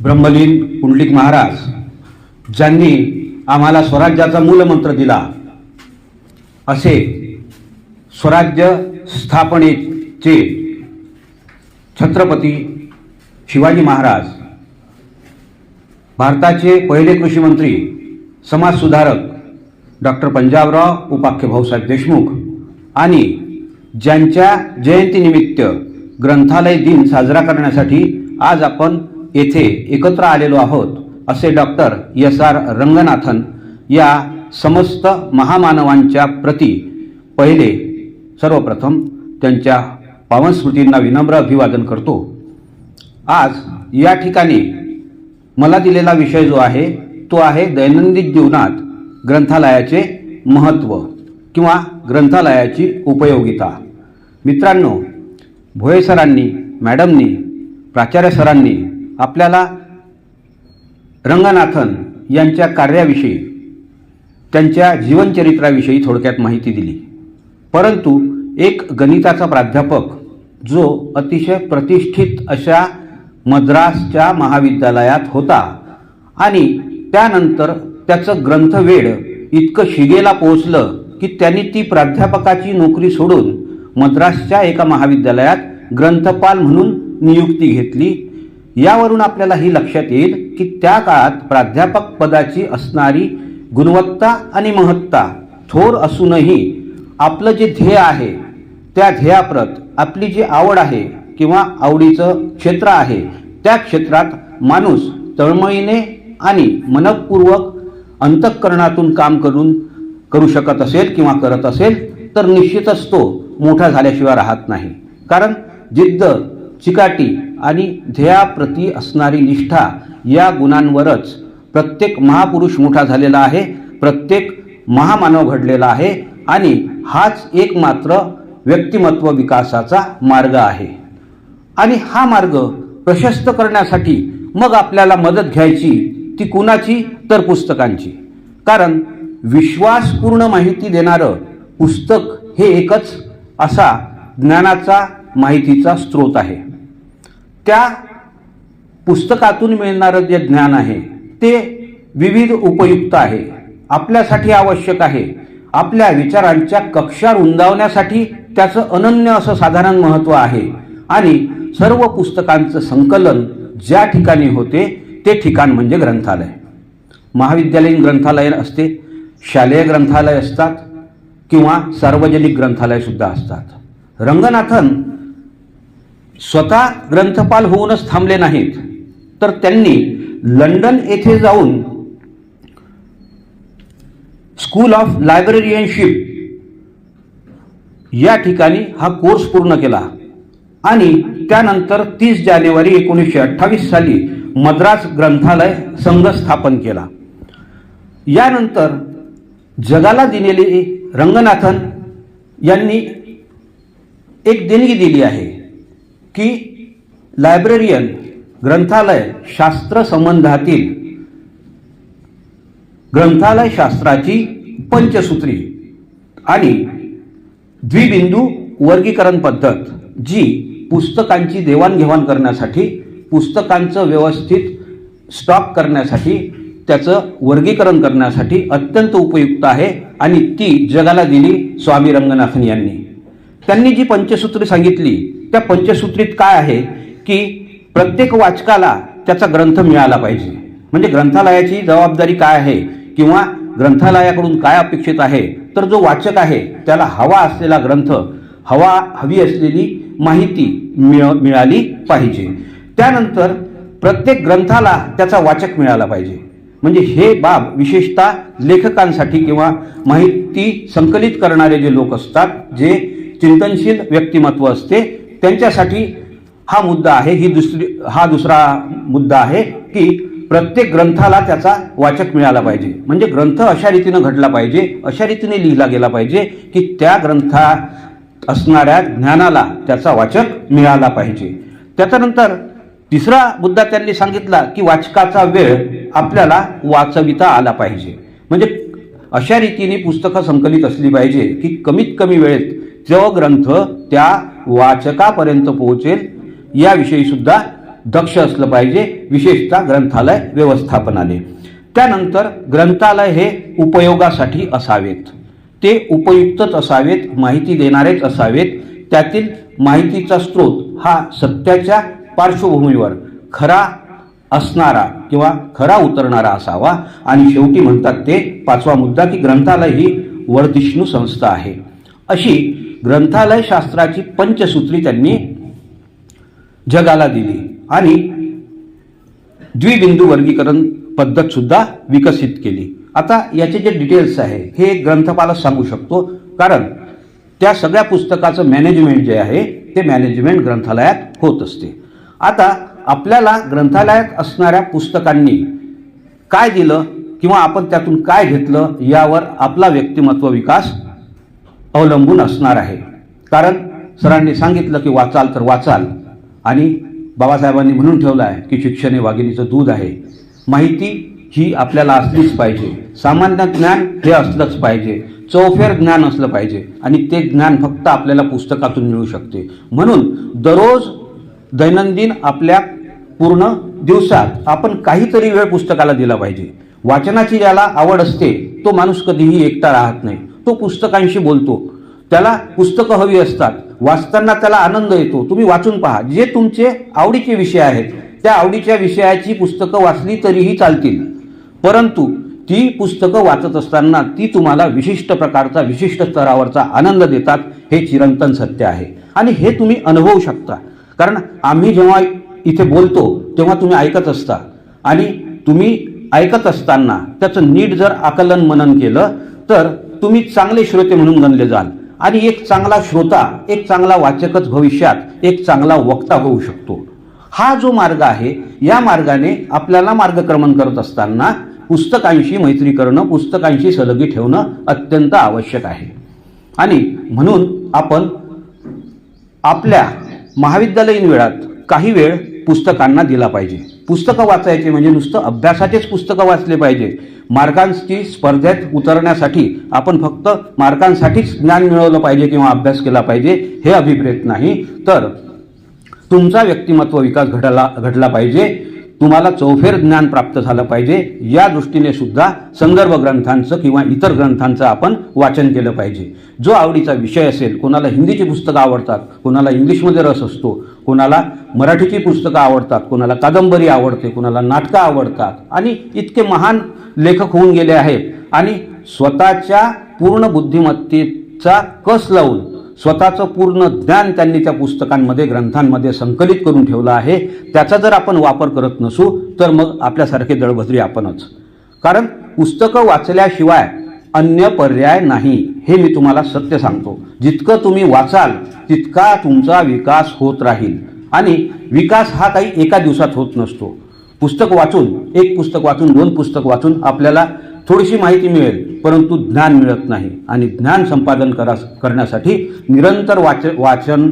ब्रह्मलीन पुंडलिक महाराज ज्यांनी आम्हाला स्वराज्याचा मूलमंत्र दिला, असे स्वराज्य स्थापनेचे छत्रपती शिवाजी महाराज, भारताचे पहिले कृषी मंत्री, समाज सुधारक डॉक्टर पंजाबराव उपाख्य भाऊसाहेब देशमुख आणि ज्यांच्या जयंतीनिमित्त ग्रंथालय दिन साजरा करण्यासाठी आज आपण येथे एकत्र आलेलो आहोत, असे डॉक्टर एस.आर. रंगनाथन या समस्त महामानवांच्या प्रती पहिले सर्वप्रथम त्यांच्या पावन स्मृतींना विनम्र अभिवादन करतो। आज या ठिकाणी मला दिलेला विषय जो आहे तो आहे दैनंदिन जीवनात ग्रंथालयाचे महत्त्व किंवा ग्रंथालयाची उपयोगिता। मित्रांनो, भोये सरांनी, मॅडमनी, प्राचार्य सरांनी आपल्याला रंगनाथन यांच्या कार्याविषयी, त्यांच्या जीवनचरित्राविषयी थोडक्यात माहिती दिली, परंतु एक गणिताचा प्राध्यापक जो अतिशय प्रतिष्ठित अशा मद्रासच्या महाविद्यालयात होता आणि त्यानंतर त्याचं ग्रंथवेड इतकं शिगेला पोहोचलं की त्यांनी ती प्राध्यापकाची नोकरी सोडून मद्रासच्या एका महाविद्यालयात ग्रंथपाल म्हणून नियुक्ती घेतली। यावरून आपल्याला ही लक्षात येईल की त्या काळात प्राध्यापक पदाची असणारी गुणवत्ता आणि महत्ता थोर असूनही आपलं जे ध्येय आहे त्या ध्येयाप्रत आपली जी आवड आहे किंवा आवडीचं क्षेत्र आहे त्या क्षेत्रात माणूस तळमळीने आणि मनपूर्वक अंतःकरणातून काम करू शकत असेल किंवा करत असेल तर निश्चितच तो मोठा झाल्याशिवाय राहत नाही। कारण जिद्द, चिकाटी आणि ध्येयाप्रती असणारी निष्ठा या गुणांवरच प्रत्येक महापुरुष मोठा झालेला आहे, प्रत्येक महामानव घडलेला आहे आणि हाच एकमात्र व्यक्तिमत्व विकासाचा मार्ग आहे। आणि हा मार्ग प्रशस्त करण्यासाठी मग आपल्याला मदत घ्यायची ती कुणाची, तर पुस्तकांची। कारण विश्वासपूर्ण माहिती देणारं पुस्तक हे एकच असा ज्ञानाचा, माहितीचा स्रोत आहे। त्या पुस्तकातून मिळणारं जे ज्ञान आहे ते विविध उपयुक्त आहे, आपल्यासाठी आवश्यक आहे, आपल्या विचारांच्या कक्षा रुंदावण्यासाठी त्याचं अनन्य असं साधारण महत्त्व आहे। आणि सर्व पुस्तकांचं संकलन ज्या ठिकाणी होते ते ठिकाण म्हणजे ग्रंथालय। महाविद्यालयीन ग्रंथालय असते, शालेय ग्रंथालय असतात किंवा सार्वजनिक ग्रंथालय सुद्धा असतात। रंगनाथन स्वतः ग्रंथपाल होऊनच थांबले नाहीत, तर त्यांनी लंडन येथे जाऊन स्कूल ऑफ लायब्ररियनशिप या ठिकाणी हा कोर्स पूर्ण केला आणि त्यानंतर 30 जानेवारी 1928 साली मद्रास ग्रंथालय संघ स्थापन केला। यानंतर जगाला दिलेली रंगनाथन यांनी एक देणगी दिली आहे की लायब्ररियन, ग्रंथालय शास्त्र संबंधातील ग्रंथालय शास्त्राची पंचसूत्री आणि द्विबिंदू वर्गीकरण पद्धत, जी पुस्तकांची देवाणघेवाण करण्यासाठी, पुस्तकांचं व्यवस्थित स्टॉक करण्यासाठी, त्याचं वर्गीकरण करण्यासाठी अत्यंत उपयुक्त आहे आणि ती जगाला दिली स्वामी रंगनाथन यांनी। त्यांनी जी पंचसूत्री सांगितली त्या पंचसूत्रीत काय आहे की प्रत्येक वाचकाला त्याचा ग्रंथ मिळाला पाहिजे। म्हणजे ग्रंथालयाची जबाबदारी काय आहे किंवा ग्रंथालयाकडून काय अपेक्षित आहे, तर जो वाचक आहे त्याला हवा असलेला ग्रंथ, हवी असलेली माहिती मिळाली पाहिजे। त्यानंतर प्रत्येक ग्रंथाला त्याचा वाचक मिळाला पाहिजे। म्हणजे हे बाब विशेषतः लेखकांसाठी किंवा माहिती संकलित करणारे जे लोक असतात, जे चिंतनशील व्यक्तिमत्व असते, त्यांच्यासाठी हा मुद्दा आहे। हा दुसरा मुद्दा आहे की प्रत्येक ग्रंथाला त्याचा वाचक मिळाला पाहिजे। म्हणजे ग्रंथ अशा रीतीने घडला पाहिजे, अशा रीतीने लिहिला गेला पाहिजे की त्या ग्रंथात असणाऱ्या ज्ञानाला त्याचा वाचक मिळाला पाहिजे। त्याच्यानंतर तिसरा मुद्दा त्यांनी सांगितला की वाचकाचा वेळ आपल्याला वाचविता आला पाहिजे। म्हणजे अशा रीतीने पुस्तकं संकलित असली पाहिजे की कमीत कमी वेळेत जो ग्रंथ त्या वाचकापर्यंत पोहोचेल याविषयी सुद्धा दक्ष असलं पाहिजे, विशेषतः ग्रंथालय व्यवस्थापनाने. त्यानंतर ग्रंथालय हे उपयोगासाठी असावेत, ते उपयुक्तच असावेत, माहिती देणारेच असावेत. त्यातील माहितीचा स्रोत हा सत्याच्या पार्श्वभूमीवर खरा असणारा किंवा खरा उतरणारा असावा. आणि शेवटी म्हणतात ते 5वा मुद्दा की ग्रंथालय ही वर्धिष्णू संस्था आहे. अशी ग्रंथालय शास्त्राची पंचसूत्री त्यांनी जगाला दिली आणि द्विबिंदू वर्गीकरण पद्धत सुद्धा विकसित केली. आता याचे जे डिटेल्स आहे हे ग्रंथपालच सांगू शकतो, कारण त्या सगळ्या पुस्तकाचं मॅनेजमेंट जे आहे ते मॅनेजमेंट ग्रंथालयात होत असते. आता आपल्याला ग्रंथालयात असणाऱ्या पुस्तकांनी काय दिलं किंवा आपण त्यातून काय घेतलं यावर आपला व्यक्तिमत्व विकास अवलंबून असणार आहे. कारण सरांनी सांगितलं की वाचाल तर वाचाल, आणि बाबासाहेबांनी म्हणून ठेवलं आहे की शिक्षण हे वाघिणीचं दूध आहे. माहिती ही आपल्याला असलीच पाहिजे, सामान्य ज्ञान हे असलंच पाहिजे, चौफेर ज्ञान असलं पाहिजे, आणि ते ज्ञान फक्त आपल्याला पुस्तकातून मिळू शकते. म्हणून दररोज दैनंदिन आपल्या पूर्ण दिवसात आपण काहीतरी वेळ पुस्तकाला दिला पाहिजे. वाचनाची ज्याला आवड असते तो माणूस कधीही एकटा राहत नाही, तो पुस्तकांशी बोलतो, त्याला पुस्तकं हवी असतात, वाचताना त्याला आनंद येतो. तुम्ही वाचून पहा, जे तुमचे आवडीचे विषय आहेत त्या आवडीच्या विषयाची पुस्तकं वाचली तरीही चालतील, परंतु ती पुस्तकं वाचत असताना ती तुम्हाला विशिष्ट प्रकारचा विशिष्ट स्तरावरचा आनंद देतात. हे चिरंतन सत्य आहे आणि हे तुम्ही अनुभवू शकता. कारण आम्ही जेव्हा इथे बोलतो तेव्हा तुम्ही ऐकत असता, आणि तुम्ही ऐकत असताना त्याचं नीट जर आकलन मनन केलं तर तुम्ही चांगले श्रोते म्हणून गणले जाल, आणि एक चांगला श्रोता, एक चांगला वाचकच भविष्यात एक चांगला वक्ता होऊ शकतो. हा जो मार्ग आहे या मार्गाने आपल्याला मार्गक्रमण करत असताना पुस्तकांशी मैत्री करणं, पुस्तकांशी सलगी ठेवणं अत्यंत आवश्यक आहे. आणि म्हणून आपण आपल्या महाविद्यालयीन वेळात काही वेळ पुस्तकांना दिला पाहिजे. पुस्तकं वाचायचे म्हणजे नुसतं अभ्यासाचेच पुस्तकं वाचले पाहिजे. मार्कांची स्पर्धेत उतरण्यासाठी आपण फक्त मार्कांसाठीच ज्ञान मिळवलं पाहिजे किंवा अभ्यास केला पाहिजे हे अभिप्रेत नाही, तर तुमचा व्यक्तिमत्व विकास घडला पाहिजे, तुम्हाला चौफेर ज्ञान प्राप्त झालं पाहिजे. या दृष्टीने सुद्धा संदर्भ ग्रंथांचं किंवा इतर ग्रंथांचं आपण वाचन केलं पाहिजे. जो आवडीचा विषय असेल, कोणाला हिंदीची पुस्तकं आवडतात, कोणाला इंग्लिशमध्ये रस असतो, कोणाला मराठीची पुस्तकं आवडतात, कोणाला कादंबरी आवडते, कोणाला नाटकं आवडतात, आणि इतके महान लेखक होऊन गेले आहेत आणि स्वतःच्या पूर्ण बुद्धिमत्तेचा कस लावून स्वतःचं पूर्ण ज्ञान त्यांनी त्या पुस्तकांमध्ये, ग्रंथांमध्ये संकलित करून ठेवलं आहे. त्याचा जर आपण वापर करत नसू तर मग आपल्यासारखे दळभद्री आपणच. कारण पुस्तकं वाचल्याशिवाय अन्य पर्याय नाही, हे मी तुम्हाला सत्य सांगतो. जितकं तुम्ही वाचाल तितका तुमचा विकास होत राहील, आणि विकास हा काही एका दिवसात होत नसतो. पुस्तक वाचून, एक पुस्तक वाचून, 2 पुस्तक वाचून आपल्याला थोडीशी माहिती मिळेल, परंतु ज्ञान मिळत नाही. आणि ज्ञान संपादन करण्यासाठी निरंतर वाचन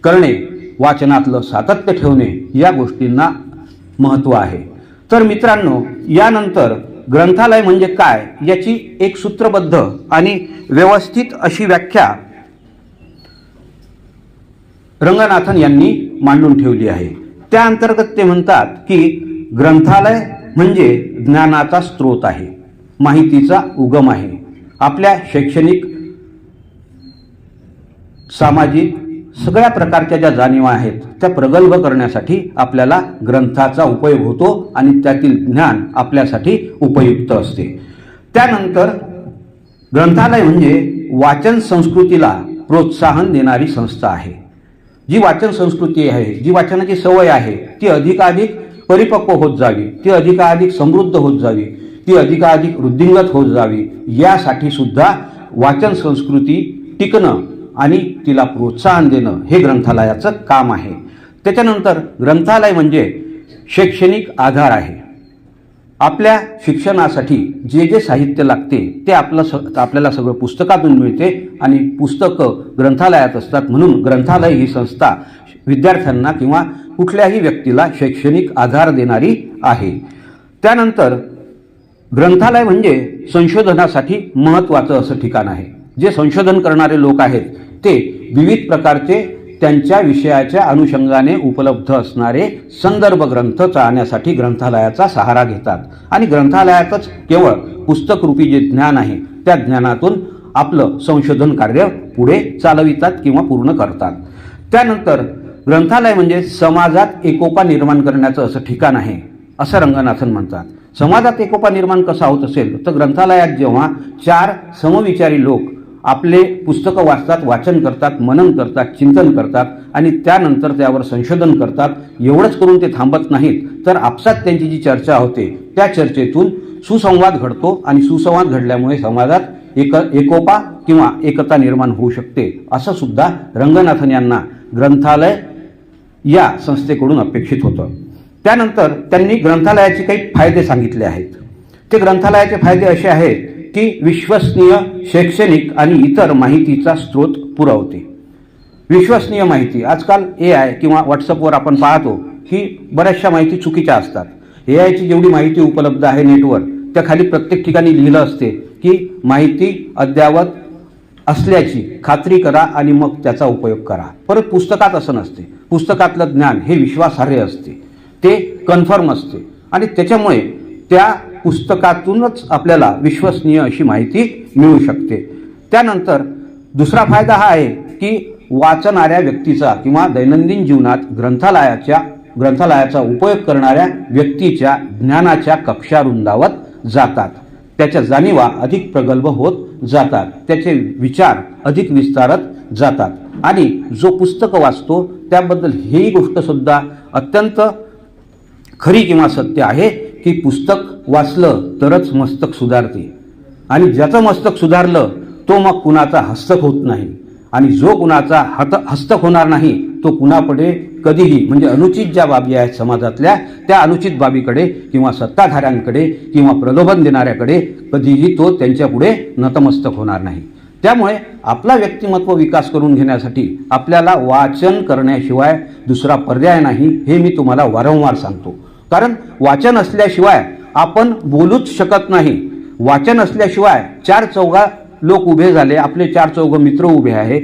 करणे, वाचनातलं सातत्य ठेवणे या गोष्टींना महत्त्व आहे. तर मित्रांनो, यानंतर ग्रंथालय म्हणजे काय याची एक सूत्रबद्ध आणि व्यवस्थित अशी व्याख्या रंगनाथन यांनी मांडून ठेवली आहे. त्या अंतर्गत ते म्हणतात की ग्रंथालय म्हणजे ज्ञानाचा स्रोत आहे, माहितीचा उगम आहे. आपल्या शैक्षणिक, सामाजिक सगळ्या प्रकारच्या ज्या जाणीवा आहेत त्या प्रगल्भ करण्यासाठी आपल्याला ग्रंथाचा उपयोग होतो आणि त्यातील ज्ञान आपल्यासाठी उपयुक्त असते. त्यानंतर ग्रंथालय म्हणजे वाचन संस्कृतीला प्रोत्साहन देणारी संस्था आहे. जी वाचन संस्कृती आहे, जी वाचनाची सवय आहे ती अधिकाधिक परिपक्व होत जावी, ती अधिकाधिक समृद्ध होत जावी, ती अधिकाधिक वृद्धिंगत होत जावी, यासाठी सुद्धा वाचन संस्कृती टिकणं आणि तिला प्रोत्साहन देणं हे ग्रंथालयाचं काम आहे. त्याच्यानंतर ग्रंथालय म्हणजे शैक्षणिक आधार आहे. आपल्या शिक्षणासाठी जे जे साहित्य लागते ते आपल्याला सगळं पुस्तकातून मिळते आणि पुस्तकं ग्रंथालयात असतात. म्हणून ग्रंथालय ही संस्था विद्यार्थ्यांना किंवा कुठल्याही व्यक्तीला शैक्षणिक आधार देणारी आहे. त्यानंतर ग्रंथालय म्हणजे संशोधनासाठी महत्त्वाचं असं ठिकाण आहे. जे संशोधन करणारे लोक आहेत ते विविध प्रकारचे त्यांच्या विषयाच्या अनुषंगाने उपलब्ध असणारे संदर्भ ग्रंथ चाळण्यासाठी ग्रंथालयाचा सहारा घेतात आणि ग्रंथालयातच केवळ पुस्तकरूपी जे ज्ञान आहे त्या ज्ञानातून आपलं संशोधन कार्य पुढे चालवितात किंवा पूर्ण करतात. त्यानंतर ग्रंथालय म्हणजे समाजात एकोपा निर्माण करण्याचं असं ठिकाण आहे असं रंगनाथन म्हणतात. समाजात एकोपा निर्माण कसा होत असेल तर ग्रंथालयात जेव्हा 4 समविचारी लोक आपले पुस्तकं वाचतात, वाचन करतात, मनन करतात, चिंतन करतात आणि त्यानंतर त्यावर संशोधन करतात, एवढंच करून ते थांबत नाहीत तर आपसात त्यांची जी चर्चा होते त्या चर्चेतून सुसंवाद घडतो आणि सुसंवाद घडल्यामुळे समाजात एकोपा किंवा एकता निर्माण होऊ शकते असं सुद्धा रंगनाथन यांना ग्रंथालय या संस्थेकडून अपेक्षित होतं. त्यानंतर त्यांनी ग्रंथालयाचे काही फायदे सांगितले आहेत. ते ग्रंथालयाचे फायदे असे आहेत की विश्वसनीय शैक्षणिक आणि इतर माहितीचा स्रोत पुरवते. विश्वसनीय माहिती आजकाल AI किंवा व्हॉट्सअपवर आपण पाहतो की बऱ्याचशा माहिती चुकीच्या असतात. AIची जेवढी माहिती उपलब्ध आहे नेटवर त्या खाली प्रत्येक ठिकाणी लिहिलं असते की माहिती अद्ययावत असल्याची खात्री करा आणि मग त्याचा उपयोग करा. परत पुस्तकात असं नसते. पुस्तकातलं ज्ञान हे विश्वासार्ह असते, ते कन्फर्म असते आणि त्याच्यामुळे त्या पुस्तकातूनच आपल्याला विश्वसनीय अशी माहिती मिळू शकते. त्यानंतर दुसरा फायदा हा आहे की वाचणाऱ्या व्यक्तीचा किंवा दैनंदिन जीवनात ग्रंथालयाचा उपयोग करणाऱ्या व्यक्तीच्या ज्ञानाच्या कक्षा रुंदावत जातात, त्याच्या जाणीवा अधिक प्रगल्भ होत जातात, त्याचे विचार अधिक विस्तारत जातात आणि जो पुस्तकं वाचतो त्याबद्दल ही गोष्ट सुद्धा अत्यंत खरी किंवा सत्य आहे की पुस्तक वाचलं तरच मस्तक सुधारते आणि ज्याचं मस्तक सुधारलं तो मग कुणाचा हस्तक होत नाही आणि जो कुणाचा हस्तक होणार नाही तो कुणापुढे कधीही म्हणजे अनुचित ज्या बाबी आहेत समाजातल्या त्या अनुचित बाबीकडे किंवा सत्ताधाऱ्यांकडे किंवा प्रलोभन देणाऱ्याकडे कधीही तो त्यांच्यापुढे नतमस्तक होणार नाही. त्यामुळे आपला व्यक्तिमत्व विकास करून घेण्यासाठी आपल्याला वाचन करण्याशिवाय दुसरा पर्याय नाही हे मी तुम्हाला वारंवार सांगतो. कारण वाचन असल्याशिवाय आपण बोलूच शकत नाही. वाचन असल्याशिवाय 4 चौघा लोक उभे झाले, आपले 4 चौघ मित्र उभे आहे,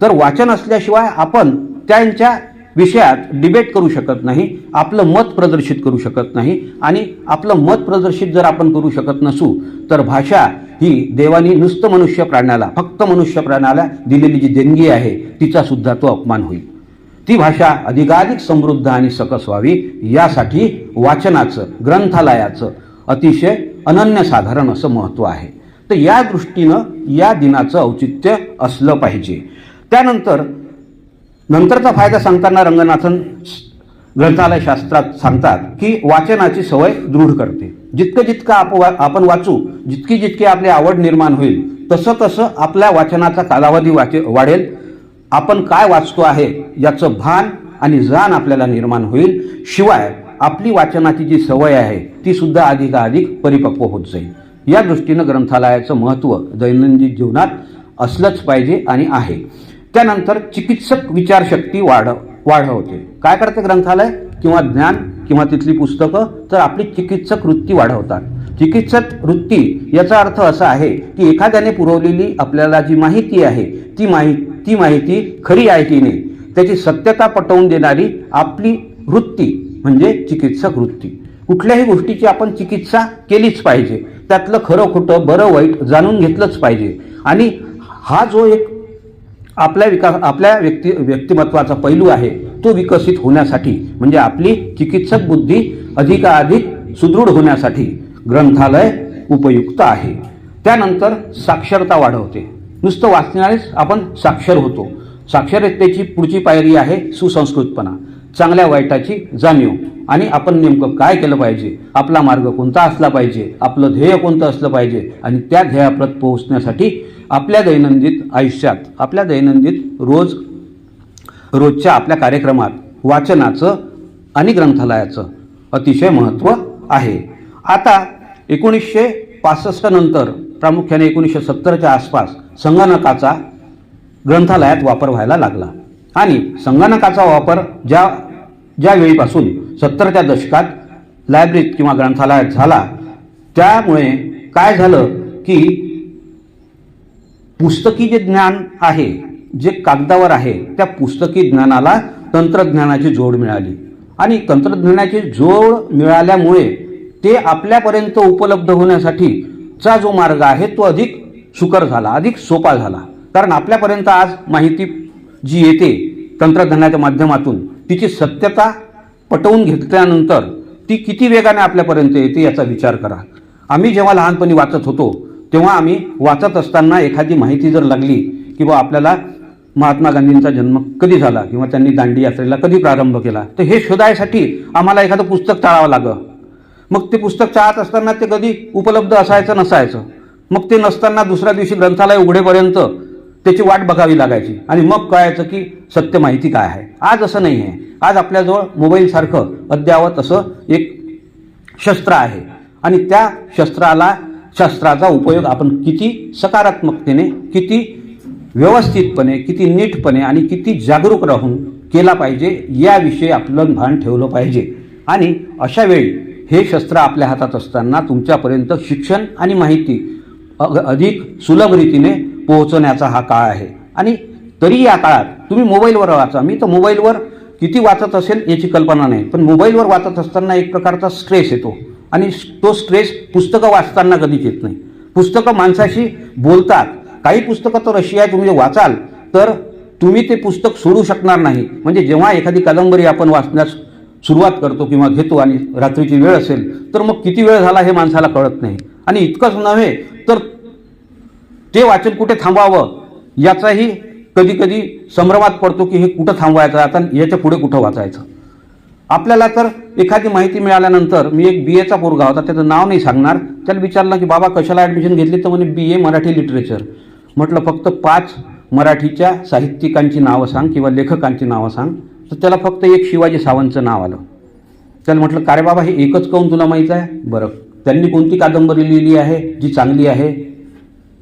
तर वाचन असल्याशिवाय आपण त्यांच्या विषयात डिबेट करू शकत नाही, आपलं मत प्रदर्शित करू शकत नाही आणि आपलं मत प्रदर्शित जर आपण करू शकत नसू तर भाषा ही देवानी नुसतं मनुष्य प्राण्याला, फक्त मनुष्य प्राण्याला दिलेली जी देणगी आहे तिचा सुद्धा तो अपमान होईल. ती भाषा अधिकाधिक समृद्ध आणि सकस व्हावी यासाठी वाचनाचं, ग्रंथालयाचं अतिशय अनन्यसाधारण असं महत्त्व आहे. तर या दृष्टीनं या दिनाचं औचित्य असलं पाहिजे. त्यानंतर नंतरचा फायदा सांगताना रंगनाथन ग्रंथालय शास्त्रात सांगतात की वाचनाची सवय दृढ करते. जितकं आपण वाचू, जितकी आपली आवड निर्माण होईल तसं तसं आपल्या वाचनाचा कालावधी वाढेल. आपण काय वाचतो आहे याचं भान आणि जाण आपल्याला निर्माण होईल. शिवाय आपली वाचनाची जी सवय आहे ती सुद्धा अधिकाधिक परिपक्व होत जाईल. या दृष्टीनं ग्रंथालयाचं महत्त्व दैनंदिन जीवनात असलंच पाहिजे आणि आहे. त्यानंतर चिकित्सक विचारशक्ती वाढवते. काय करते ग्रंथालय किंवा ज्ञान किंवा तिथली पुस्तकं तर आपली चिकित्सक वृत्ती वाढवतात. चिकित्सक वृत्ती याचा अर्थ असा आहे की एखाद्याने पुरवलेली आपल्याला जी माहिती आहे ती माहिती खरी आहे की नाही त्याची सत्यता पटवून देणारी आपली वृत्ती म्हणजे चिकित्सक वृत्ती. कुठल्याही गोष्टीची आपण चिकित्सा केलीच पाहिजे, त्यातलं खरं खोटं बरं वाईट जाणून घेतलंच पाहिजे आणि हा जो एक आपल्या व्यक्तिमत्वाचा पैलू आहे तो विकसित होण्यासाठी म्हणजे आपली चिकित्सक बुद्धी अधिकाधिक सुदृढ होण्यासाठी ग्रंथालय उपयुक्त आहे. त्यानंतर साक्षरता वाढवते. नुसतं वाचण्यानेच आपण साक्षर होतो. साक्षरतेची पुढची पायरी आहे सुसंस्कृतपणा, चांगल्या वाईटाची जाणीव आणि आपण नेमकं काय केलं पाहिजे, आपला मार्ग कोणता असला पाहिजे, आपलं ध्येय कोणतं असलं पाहिजे आणि त्या ध्येयाप्रत पोहोचण्यासाठी आपल्या दैनंदिन आयुष्यात, आपल्या दैनंदिन रोजच्या आपल्या कार्यक्रमात वाचनाचं आणि ग्रंथालयाचं अतिशय महत्त्व आहे. आता 1965 नंतर प्रामुख्याने 1970च्या आसपास संगणकाचा ग्रंथालयात वापर व्हायला लागला आणि संगणकाचा वापर ज्या वेळीपासून 70च्या दशकात लायब्ररीत किंवा ग्रंथालयात झाला त्यामुळे काय झालं की पुस्तकी जे ज्ञान आहे जे कागदावर आहे त्या पुस्तकी ज्ञानाला तंत्रज्ञानाची जोड मिळाली आणि तंत्रज्ञानाची जोड मिळाल्यामुळे ते आपल्यापर्यंत उपलब्ध होण्यासाठीचा जो मार्ग आहे तो अधिक सुकर झाला, अधिक सोपा झाला. कारण आपल्यापर्यंत आज माहिती जी येते तंत्रज्ञानाच्या माध्यमातून तिची सत्यता पटवून घेतल्यानंतर ती किती वेगाने आपल्यापर्यंत येते याचा विचार करा. आम्ही जेव्हा लहानपणी वाचत होतो तेव्हा आम्ही वाचत असताना एखादी माहिती जर लागली की बा आपल्याला महात्मा गांधींचा जन्म कधी झाला किंवा त्यांनी दांडी यात्रेला कधी प्रारंभ केला, तर हे शोधायसाठी आम्हाला एखादं पुस्तक चाळावं लागं. मग ते पुस्तक चाळत असताना ते कधी उपलब्ध असायचं नसायचं. मग ते नसताना दुसऱ्या दिवशी ग्रंथालय उघडेपर्यंत त्याची वाट बघावी लागायची आणि मग कळायचं की सत्य माहिती काय आहे. आज असं नाही आहे. आज आपल्याजवळ मोबाईलसारखं अद्यावत असं एक शस्त्र आहे आणि त्या शस्त्राचा उपयोग आपण किती सकारात्मकतेने, किती व्यवस्थितपणे, किती नीटपणे आणि किती जागरूक राहून केला पाहिजे याविषयी आपलं भान ठेवलं पाहिजे. आणि अशा वेळी हे शस्त्र आपल्या हातात असताना तुमच्यापर्यंत शिक्षण आणि माहिती अधिक सुलभ रीतीने पोहोचवण्याचा हा काळ आहे. आणि तरी या काळात तुम्ही मोबाईलवर वाचा. मी तर मोबाईलवर किती वाचत असेल याची कल्पना नाही, पण मोबाईलवर वाचत असताना एक प्रकारचा स्ट्रेस येतो आणि तो स्ट्रेस पुस्तकं वाचताना कधीच येत नाही. पुस्तकं माणसाशी बोलतात. काही पुस्तकं तर अशी आहे तुम्ही वाचाल तर तुम्ही ते पुस्तक सोडू शकणार नाही. म्हणजे जेव्हा एखादी कादंबरी आपण वाचण्यास सुरुवात करतो किंवा घेतो आणि रात्रीची वेळ असेल तर मग किती वेळ झाला हे माणसाला कळत नाही. आणि इतकंच नव्हे तर ते वाचन कुठे थांबवावं याचाही कधी कधी संभ्रमात पडतो की हे कुठं थांबवायचं, आता याच्या पुढे कुठं वाचायचं. आपल्याला तर एखादी माहिती मिळाल्यानंतर, मी एक BA चा पोरगा होता, त्याचं नाव नाही सांगणार, त्याला विचारलं की बाबा कशाला ॲडमिशन घेतली, तर म्हणे BA मराठी लिटरेचर. म्हटलं फक्त 5 मराठीच्या साहित्यिकांची नावं सांग किंवा लेखकांची नावं सांग. तर त्याला फक्त एक शिवाजी सावंतचं नाव आलं. त्याला म्हटलं का रे बाबा हे एकच काहून तुला माहीत आहे, बरं त्यांनी कोणती कादंबरी लिहिली आहे जी चांगली आहे.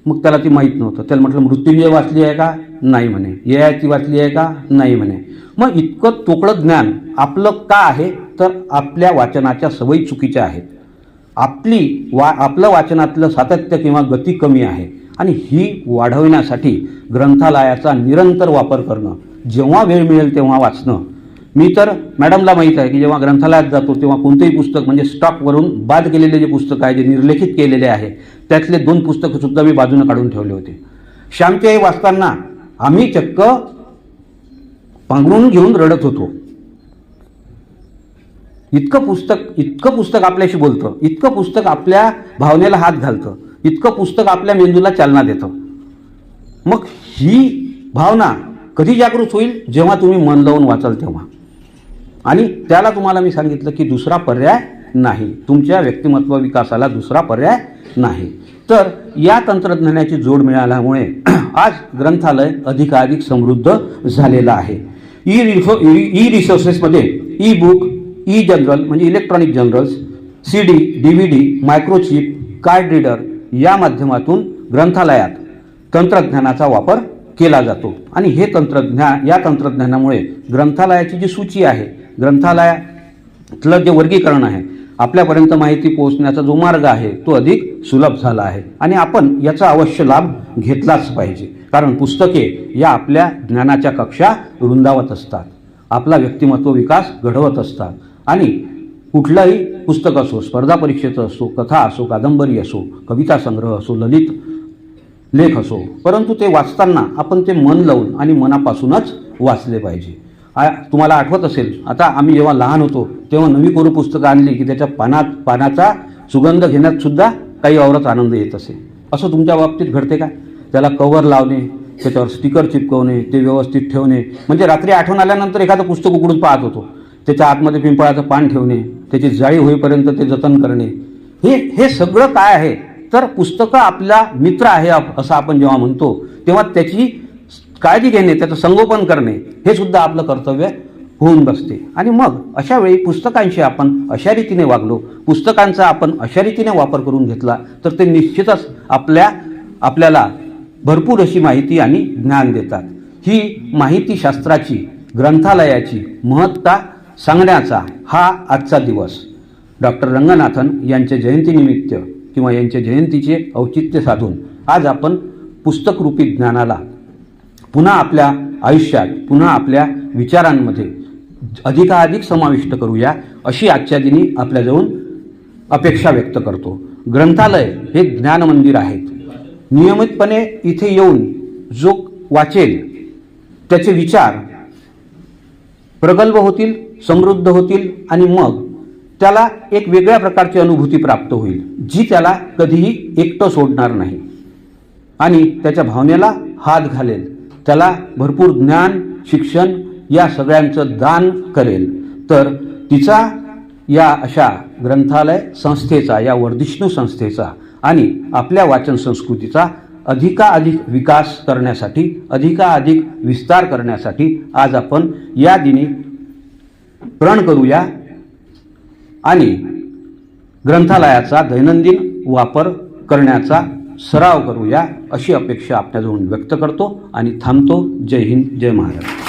मग त्याला ती माहीत नव्हतं. त्याला म्हटलं मृत्युंजय वाचली आहे का, नाही म्हणे. ययाती वाचली आहे का, नाही म्हणे. मग इतकं तोकळं ज्ञान आपलं का आहे, तर आपल्या वाचनाच्या सवयी चुकीच्या आहेत. आपलं वाचनातलं सातत्य किंवा गती कमी आहे आणि ही वाढवण्यासाठी ग्रंथालयाचा निरंतर वापर करणं, जेव्हा वेळ मिळेल तेव्हा वाचणं. मी तर मॅडमला माहीत आहे की जेव्हा ग्रंथालयात जातो तेव्हा कोणतेही पुस्तक म्हणजे स्टॉकवरून बाद केलेले जे पुस्तक आहे, जे निर्लेखित केलेले आहे, त्यातले 2 पुस्तकंसुद्धा मी बाजूनं काढून ठेवले होते. श्यामची आई वाचताना आम्ही चक्क पांघरून घेऊन रडत होतो. इतकं पुस्तक आपल्याशी बोलतं, इतकं पुस्तक आपल्या भावनेला हात घालतं, इतकं पुस्तक आपल्या मेंदूला चालना देतं. मग ही भावना कधी जागृत होईल, जेव्हा तुम्ही मन लावून वाचाल तेव्हा. आणि त्याला तुम्हाला मी सांगितलं की दुसरा पर्याय नाही, तुमच्या व्यक्तिमत्व विकासाला दुसरा पर्याय नाही. तर या तंत्रज्ञानाची जोड मिळाल्यामुळे आज ग्रंथालय अधिकाधिक समृद्ध झालेलं आहे. ई रिसोर्सेसमध्ये ई बुक, ई जनरल म्हणजे electronic journals, CD, DVD, microchip, card reader या माध्यमातून ग्रंथालयात तंत्रज्ञानाचा वापर केला जातो. आणि हे या तंत्रज्ञानामुळे ग्रंथालयाची जी सूची आहे, ग्रंथालयातलं जे वर्गीकरण आहे, आपल्यापर्यंत माहिती पोहोचण्याचा जो मार्ग आहे तो अधिक सुलभ झाला आहे. आणि आपण याचा अवश्य लाभ घेतलाच पाहिजे. कारण पुस्तके या आपल्या ज्ञानाच्या कक्षा रुंदावत असतात, आपला व्यक्तिमत्व विकास घडवत असतात. आणि कुठलंही पुस्तक असो, स्पर्धा परीक्षेचं असो, कथा असो, कादंबरी असो, कविता संग्रह असो, ललित लेख असो, परंतु ते वाचताना आपण ते मन लावून आणि मनापासूनच वाचले पाहिजे. तुम्हाला आठवत असेल, आता आम्ही जेव्हा लहान होतो तेव्हा नवी कोरी पुस्तकं आणली की त्याच्या पानाचा सुगंध घेण्यात सुद्धा काही औरच आनंद येत असे. असं तुमच्या बाबतीत घडते का? त्याला कव्हर लावणे, त्याच्यावर स्टिकर चिपकवणे, ते व्यवस्थित ठेवणे, म्हणजे रात्री आठवण आल्यानंतर एखादं पुस्तक उघडून पाहत होतो, त्याच्या आतमध्ये पिंपळाचं पान ठेवणे, त्याची जाळी होईपर्यंत ते जतन करणे, हे सगळं काय आहे, तर पुस्तकं आपला मित्र आहे असं आपण जेव्हा म्हणतो तेव्हा त्याची काळजी घेणे, त्याचं संगोपन करणे हे सुद्धा आपलं कर्तव्य होऊन बसते. आणि मग अशा वेळी पुस्तकांशी आपण अशा रीतीने वागलो, पुस्तकांचा आपण अशा रीतीने वापर करून घेतला तर ते निश्चितच आपल्याला भरपूर अशी माहिती आणि ज्ञान देतात. ही माहितीशास्त्राची, ग्रंथालयाची महत्ता सांगण्याचा हा आजचा दिवस. डॉक्टर रंगनाथन यांच्या जयंतीनिमित्त किंवा यांच्या जयंतीचे औचित्य साधून आज आपण पुस्तकरूपी ज्ञानाला पुन्हा आपल्या आयुष्यात, पुन्हा आपल्या विचारांमध्ये अधिकाधिक समाविष्ट करूया, अशी आजच्या दिनी आपल्याजवळ अपेक्षा व्यक्त करतो. ग्रंथालय हे ज्ञानमंदिर आहेत. नियमितपणे इथे येऊन जो वाचेल त्याचे विचार प्रगल्भ होतील, समृद्ध होतील आणि मग त्याला एक वेगळ्या प्रकारची अनुभूती प्राप्त होईल, जी त्याला कधीही एकटं सोडणार नाही आणि त्याच्या भावनेला हात घालेल, त्याला भरपूर ज्ञान, शिक्षण या सगळ्यांचं दान करेल. तर तिचा या अशा ग्रंथालय संस्थेचा, या वर्धिष्णू संस्थेचा आणि आपल्या वाचन संस्कृतीचा अधिकाधिक विकास करण्यासाठी, अधिकाधिक विस्तार करण्यासाठी आज आपण या दिनी प्रण करूया आणि ग्रंथालयाचा दैनंदिन वापर करण्याचा सराव करूया, अशी अपेक्षा आपल्याजवळ व्यक्त करतो आणि थांबतो. जय हिंद, जय महाराष्ट्र.